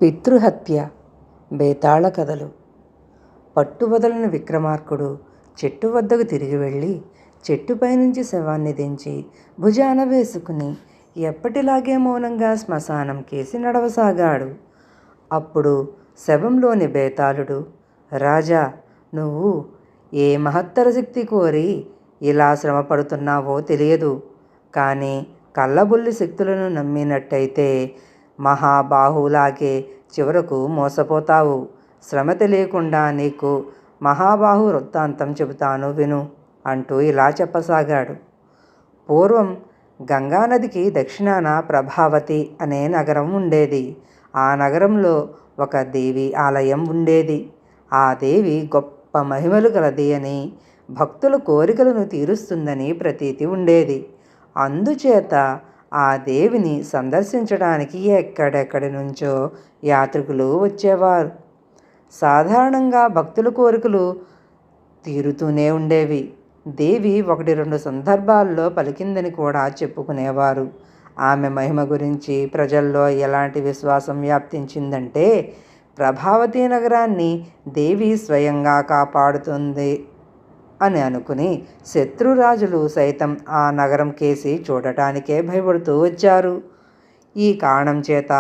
పితృహత్య బేతాళ కథలు. పట్టువదలని విక్రమార్కుడు చెట్టు వద్దకు తిరిగి వెళ్ళి చెట్టుపై నుంచి శవాన్ని దించి భుజాన వేసుకుని ఎప్పటిలాగే మౌనంగా శ్మశానం కేసి నడవసాగాడు. అప్పుడు శవంలోని బేతాళుడు, రాజా, నువ్వు ఏ మహత్తర శక్తి కోరి ఇలా శ్రమ పడుతున్నావో తెలియదు, కానీ కళ్ళబుల్లి శక్తులను నమ్మినట్టయితే మహాబాహులాగే చివరకు మోసపోతావు. శ్రమ తెలియకుండా నీకు మహాబాహు వృత్తాంతం చెబుతాను విను అంటూ ఇలా చెప్పసాగాడు. పూర్వం గంగానదికి దక్షిణాన ప్రభావతి అనే నగరం ఉండేది. ఆ నగరంలో ఒక దేవి ఆలయం ఉండేది. ఆ దేవి గొప్ప మహిమలు కలది అని, భక్తుల కోరికలను తీరుస్తుందని ప్రతీతి ఉండేది. అందుచేత ఆ దేవిని సందర్శించడానికి ఎక్కడెక్కడి నుంచో యాత్రికులు వచ్చేవారు. సాధారణంగా భక్తుల కోరికలు తీరుతూనే ఉండేవి. దేవి 1-2 సందర్భాల్లో పలికిందని కూడా చెప్పుకునేవారు. ఆమె మహిమ గురించి ప్రజల్లో ఎలాంటి విశ్వాసం వ్యాప్తించిందంటే, ప్రభావతీ నగరాన్ని దేవి స్వయంగా కాపాడుతుంది అని అనుకుని శత్రురాజులు సైతం ఆ నగరం కేసి చూడటానికే భయపడుతూ వచ్చారు. ఈ కారణం చేత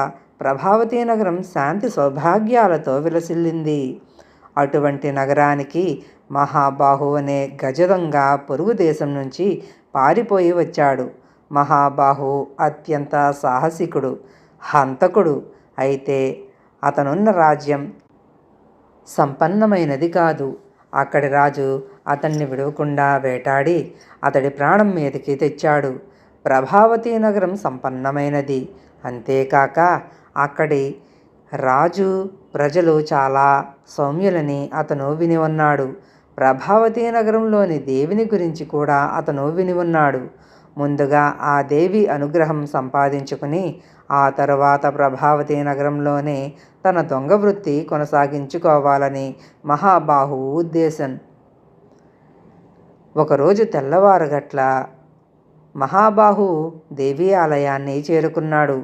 ప్రభావతీ నగరం శాంతి సౌభాగ్యాలతో విలసిల్లింది. అటువంటి నగరానికి మహాబాహు అనే గజదొంగ పొరుగు దేశం నుంచి పారిపోయి వచ్చాడు. మహాబాహు అత్యంత సాహసికుడు, హంతకుడు. అయితే అతనున్న రాజ్యం సంపన్నమైనది కాదు. అక్కడి రాజు అతన్ని విడవకుండా వేటాడి అతడి ప్రాణం మీదకి తెచ్చాడు. ప్రభావతీ నగరం సంపన్నమైనది. అంతేకాక అక్కడి రాజు ప్రజలు చాలా సౌమ్యులని అతను విని ఉన్నాడు. ప్రభావతీ నగరంలోని దేవిని గురించి కూడా అతను విని ఉన్నాడు. ముందుగా ఆ దేవి అనుగ్రహం సంపాదించుకుని ఆ తరువాత ప్రభావతీ నగరంలోనే తన దొంగ వృత్తి కొనసాగించుకోవాలని మహాబాహు ఉద్దేశం. ఒకరోజు తెల్లవారుగట్ల మహాబాహు దేవీ ఆలయాన్ని చేరుకున్నాడు.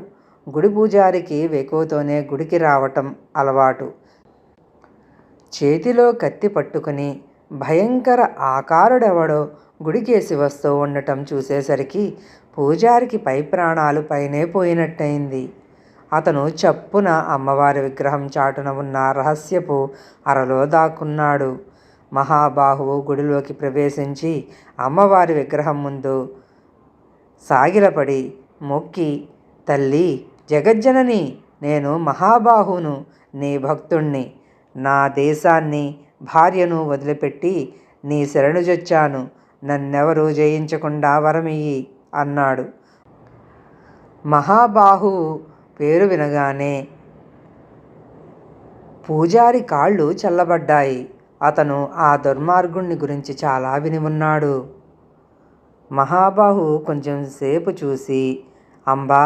గుడి పూజారికి వేకువతోనే గుడికి రావటం అలవాటు. చేతిలో కత్తి పట్టుకుని భయంకర ఆకారుడెవడో గుడికేసి వస్తూ ఉండటం చూసేసరికి పూజారికి పై ప్రాణాలు పైనే పోయినట్టయింది. అతను చప్పున అమ్మవారి విగ్రహం చాటున ఉన్న రహస్యపు అరలో దాక్కున్నాడు. మహాబాహువు గుడిలోకి ప్రవేశించి అమ్మవారి విగ్రహం ముందు సాగిలపడి మొక్కి, తల్లి జగజ్జనని, నేను మహాబాహును, నీ భక్తుణ్ణి. నా దేశాన్ని, భార్యను వదిలిపెట్టి నీ శరణుజొచ్చాను. నన్నెవరూ జయించకుండా వరమియ్యి అన్నాడు. మహాబాహు పేరు వినగానే పూజారి కాళ్ళు చల్లబడ్డాయి. అతను ఆ దుర్మార్గుణ్ణి గురించి చాలా విని ఉన్నాడు. మహాబాహు కొంచెం సేపు చూసి, అంబా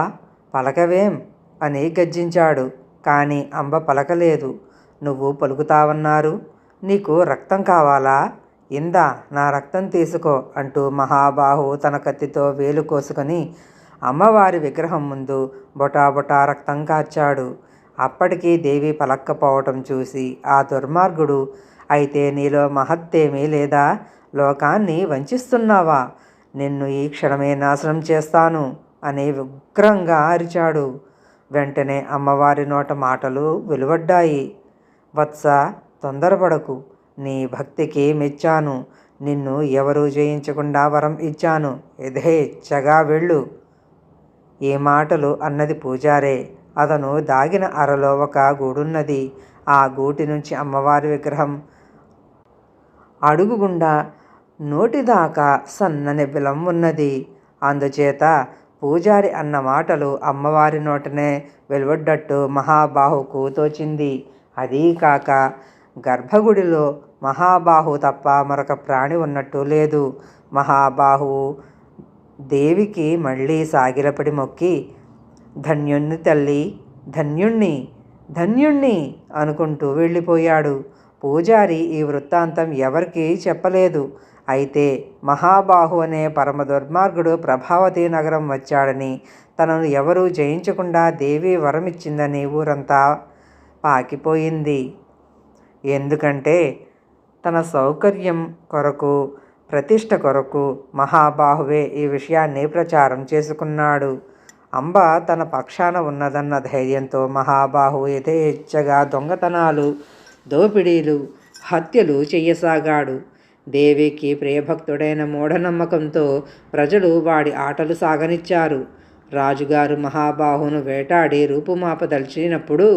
పలకవేం అని గర్జించాడు. కానీ అంబ పలకలేదు. నువ్వు పలుకుతావన్నారు. నీకు రక్తం కావాలా? ఇందా నా రక్తం తీసుకో అంటూ మహాబాహు తన కత్తితో వేలు కోసుకొని అమ్మవారి విగ్రహం ముందు బొటాబొటా రక్తం కార్చాడు. అప్పటికీ దేవి పలక్కపోవటం చూసి ఆ దుర్మార్గుడు, అయితే నీలో మహత్తేమీ లేదా? లోకాన్ని వంచిస్తున్నావా? నిన్ను ఈ క్షణమే నాశనం చేస్తాను అని ఉగ్రంగా అరిచాడు. వెంటనే అమ్మవారి నోట మాటలు వెలువడ్డాయి. వత్స, తొందరపడకు. నీ భక్తికి మెచ్చాను. నిన్ను ఎవరూ జయించకుండా వరం ఇచ్చాను. యథేచ్ఛగా వెళ్ళు. ఈ మాటలు అన్నది పూజారే. అతను దాగిన అరలో ఒక గూడున్నది. ఆ గూటి నుంచి అమ్మవారి విగ్రహం అడుగు గుండా నోటిదాకా సన్నని బిలం ఉన్నది. అందుచేత పూజారి అన్న మాటలు అమ్మవారి నోటనే వెలువడ్డట్టు మహాబాహుకు తోచింది. అదీ కాక గర్భగుడిలో మహాబాహు తప్ప మరొక ప్రాణి ఉన్నట్టు లేదు. మహాబాహువు దేవికి మళ్ళీ సాగిలపడి మొక్కి, ధన్యుణ్ణి తల్లి, ధన్యుణ్ణి, ధన్యుణ్ణి అనుకుంటూ వెళ్ళిపోయాడు. పూజారి ఈ వృత్తాంతం ఎవరికీ చెప్పలేదు. అయితే మహాబాహు అనే పరమ దుర్మార్గుడు ప్రభావతీ నగరం వచ్చాడని, తనను ఎవరూ జయించకుండా దేవి వరమిచ్చిందని ఊరంతా పాకిపోయింది. ఎందుకంటే తన సౌకర్యం కొరకు, ప్రతిష్ట కొరకు మహాబాహువే ఈ విషయాన్ని ప్రచారం చేసుకున్నాడు. అంబ తన పక్షాన ఉన్నదన్న ధైర్యంతో మహాబాహు యథేచ్ఛగా దొంగతనాలు, దోపిడీలు, హత్యలు చెయ్యసాగాడు. దేవికి ప్రియభక్తుడైన మూఢనమ్మకంతో ప్రజలు వాడి ఆటలు సాగనిచ్చారు. రాజుగారు మహాబాహును వేటాడి రూపుమాపదలిచినప్పుడు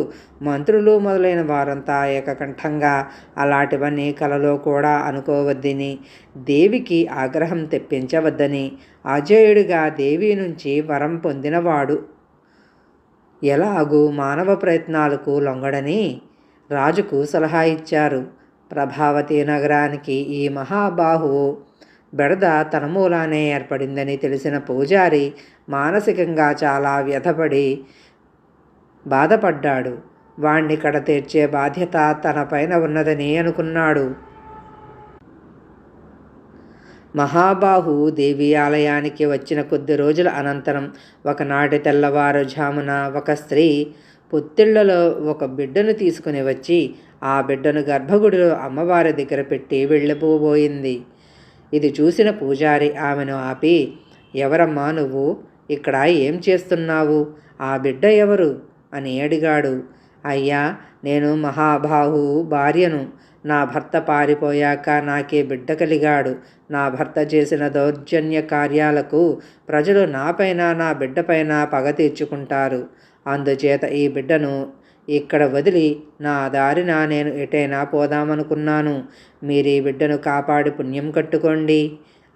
మంత్రులు మొదలైన వారంతా ఏకకంఠంగా అలాంటివన్నీ కలలో కూడా అనుకోవద్దని, దేవికి ఆగ్రహం తెప్పించవద్దని, అజేయుడిగా దేవి నుంచి వరం పొందినవాడు ఎలాగూ మానవ ప్రయత్నాలకు లొంగడని రాజుకు సలహా ఇచ్చారు. ప్రభావతి నగరానికి ఈ మహాబాహువు బెడద తన మూలానే ఏర్పడిందని తెలిసిన పూజారి మానసికంగా చాలా వ్యధపడి బాధపడ్డాడు. వాణ్ణి కడతీర్చే బాధ్యత తన పైన ఉన్నదని అనుకున్నాడు. మహాబాహు దేవి ఆలయానికి వచ్చిన కొద్ది రోజుల అనంతరం ఒకనాటి తెల్లవారుజామున ఒక స్త్రీ పుత్తిళ్లలో ఒక బిడ్డను తీసుకుని వచ్చి ఆ బిడ్డను గర్భగుడిలో అమ్మవారి దగ్గర పెట్టి వెళ్ళిపోబోయింది. ఇది చూసిన పూజారి ఆమెను ఆపి, ఎవరమ్మా నువ్వు? ఇక్కడ ఏం చేస్తున్నావు? ఆ బిడ్డ ఎవరు అని అడిగాడు. అయ్యా, నేను మహాబాహు భార్యను. నా భర్త పారిపోయాక నాకే బిడ్డ కలిగాడు. నా భర్త చేసిన దౌర్జన్య కార్యాలకు ప్రజలు నాపైన, నా బిడ్డపైన పగ తీర్చుకుంటారు. అందుచేత ఈ బిడ్డను ఇక్కడ వదిలి నా దారిన నేను ఎటైనా పోదామనుకున్నాను. మీరు ఈ బిడ్డను కాపాడి పుణ్యం కట్టుకోండి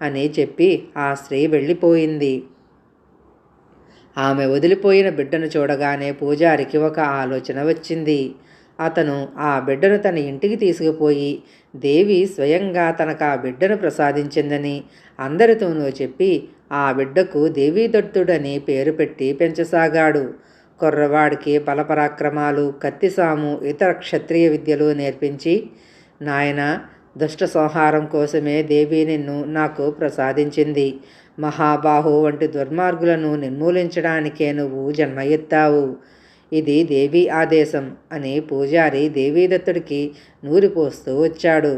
అని చెప్పి ఆ స్త్రీ వెళ్ళిపోయింది. ఆమె వదిలిపోయిన బిడ్డను చూడగానే పూజారికి ఒక ఆలోచన వచ్చింది. అతను ఆ బిడ్డను తన ఇంటికి తీసుకుపోయి దేవి స్వయంగా తనకు ఆ బిడ్డను ప్రసాదించిందని అందరితోనూ చెప్పి ఆ బిడ్డకు దేవీదత్తుడని పేరు పెట్టి పెంచసాగాడు. కుర్రవాడికి బలపరాక్రమాలు, కత్తిసాము, ఇతర క్షత్రియ విద్యలు నేర్పించి, నాయన, దుష్ట సంహారం కోసమే దేవి నిన్ను నాకు ప్రసాదించింది. మహాబాహు వంటి దుర్మార్గులను నిర్మూలించడానికే నువ్వు జన్మ ఎత్తావు. ఇది దేవి ఆదేశం అని పూజారి దేవీదత్తుడికి నూరిపోస్తూ వచ్చాడు.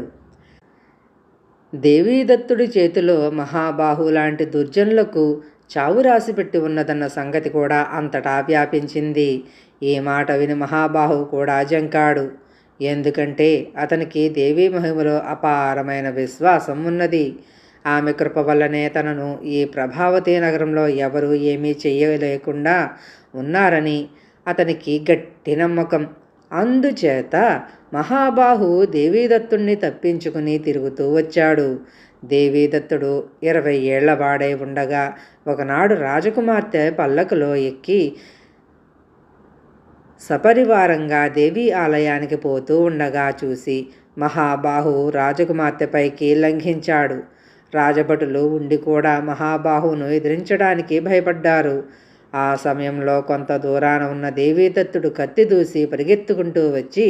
దేవీదత్తుడి చేతిలో మహాబాహు లాంటి దుర్జనులకు చావు రాసిపెట్టి ఉన్నదన్న సంగతి కూడా అంతటా వ్యాపించింది. ఈ మాట విని మహాబాహు కూడా జంకాడు. ఎందుకంటే అతనికి దేవీ మహిమలో అపారమైన విశ్వాసం ఉన్నది. ఆమె కృప వల్లనే తనను ఈ ప్రభావతి నగరంలో ఎవరూ ఏమీ చెయ్యలేకుండా ఉన్నారని అతనికి గట్టి నమ్మకం. అందుచేత మహాబాహు దేవీదత్తుణ్ణి తప్పించుకుని తిరుగుతూ వచ్చాడు. దేవీదత్తుడు 20 ఏళ్ల వాడై ఉండగా ఒకనాడు రాజకుమార్తె పల్లకులో ఎక్కి సపరివారంగా దేవీ ఆలయానికి పోతూ ఉండగా చూసి మహాబాహు రాజకుమార్తెపైకి లంఘించాడు. రాజభటులు ఉండి కూడా మహాబాహును ఎదిరించడానికి భయపడ్డారు. ఆ సమయంలో కొంత దూరాన ఉన్న దేవీదత్తుడు కత్తి దూసి పరిగెత్తుకుంటూ వచ్చి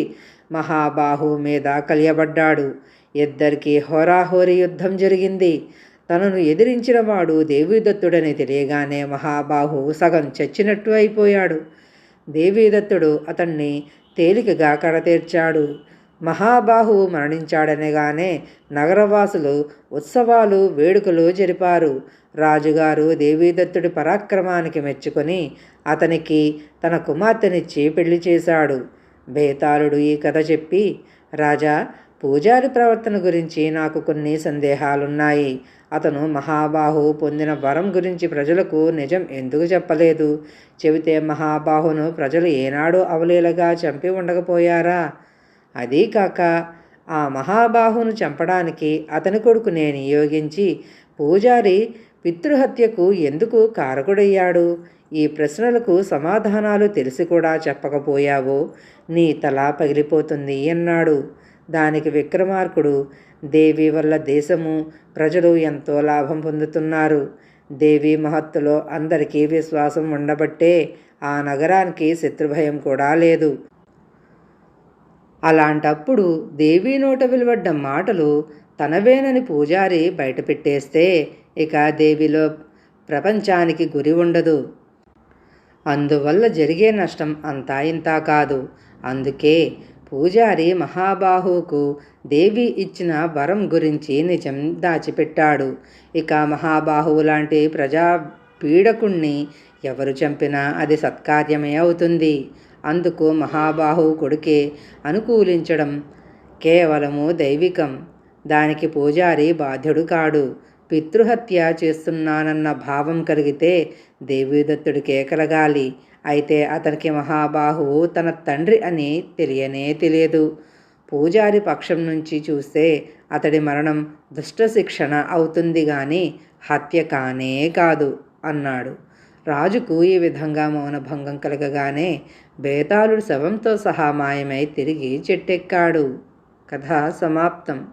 మహాబాహు మీద కలియబడ్డాడు. ఇద్దరికీ హోరాహోరీ యుద్ధం జరిగింది. తనను ఎదిరించిన వాడు దేవీదత్తుడని తెలియగానే మహాబాహు సగం చచ్చినట్టు అయిపోయాడు. దేవీదత్తుడు అతన్ని తేలికగా కడతీర్చాడు. మహాబాహు మరణించాడనగానే నగరవాసులు ఉత్సవాలు, వేడుకలు జరిపారు. రాజుగారు దేవీదత్తుడి పరాక్రమానికి మెచ్చుకొని అతనికి తన కుమార్తెనిచ్చి పెళ్లి చేశాడు. బేతాళుడు ఈ కథ చెప్పి, రాజా, పూజారి ప్రవర్తన గురించి నాకు కొన్ని సందేహాలున్నాయి. అతను మహాబాహు పొందిన వరం గురించి ప్రజలకు నిజం ఎందుకు చెప్పలేదు? చెబితే మహాబాహును ప్రజలు ఏనాడూ అవలీలగా చంపి ఉండకపోయారా? అదీ కాక ఆ మహాబాహును చంపడానికి అతని కొడుకునే నియోగించి పూజారి పితృహత్యకు ఎందుకు కారకుడయ్యాడు? ఈ ప్రశ్నలకు సమాధానాలు తెలిసి కూడా చెప్పకపోయావో నీ తల పగిలిపోతుంది అన్నాడు. దానికి విక్రమార్కుడు, దేవి వల్ల దేశము, ప్రజలు ఎంతో లాభం పొందుతున్నారు. దేవి మహత్తులో అందరికీ విశ్వాసం ఉండబట్టే ఆ నగరానికి శత్రుభయం కూడా లేదు. అలాంటప్పుడు దేవి నోట వెలువడ్డ మాటలు తనవేనని పూజారి బయటపెట్టేస్తే ఇక దేవిలో ప్రపంచానికి గురి ఉండదు. అందువల్ల జరిగే నష్టం అంతా ఇంతా కాదు. అందుకే పూజారి మహాబాహువుకు దేవి ఇచ్చిన వరం గురించి నిజం దాచిపెట్టాడు. ఇక మహాబాహువు లాంటి ప్రజా పీడకుణ్ణి ఎవరు చంపినా అది సత్కార్యమే అవుతుంది. అందుకు మహాబాహువు కొడుకే అనుకూలించడం కేవలము దైవికం. దానికి పూజారి బాధ్యుడు కాడు. పితృహత్య చేస్తున్నానన్న భావం కలిగితే దేవీదత్తుడికే కలగాలి. అయితే అతనికి మహాబాహువు తన తండ్రి అని తెలియనే తెలియదు. పూజారి పక్షం నుంచి చూస్తే అతడి మరణం దుష్ట శిక్షణ అవుతుంది గాని హత్య కానే కాదు అన్నాడు. రాజుకు ఈ విధంగా మౌనభంగం కలగగానే బేతాళుడు శవంతో సహా మాయమై తిరిగి చెట్టెక్కాడు. కథ సమాప్తం.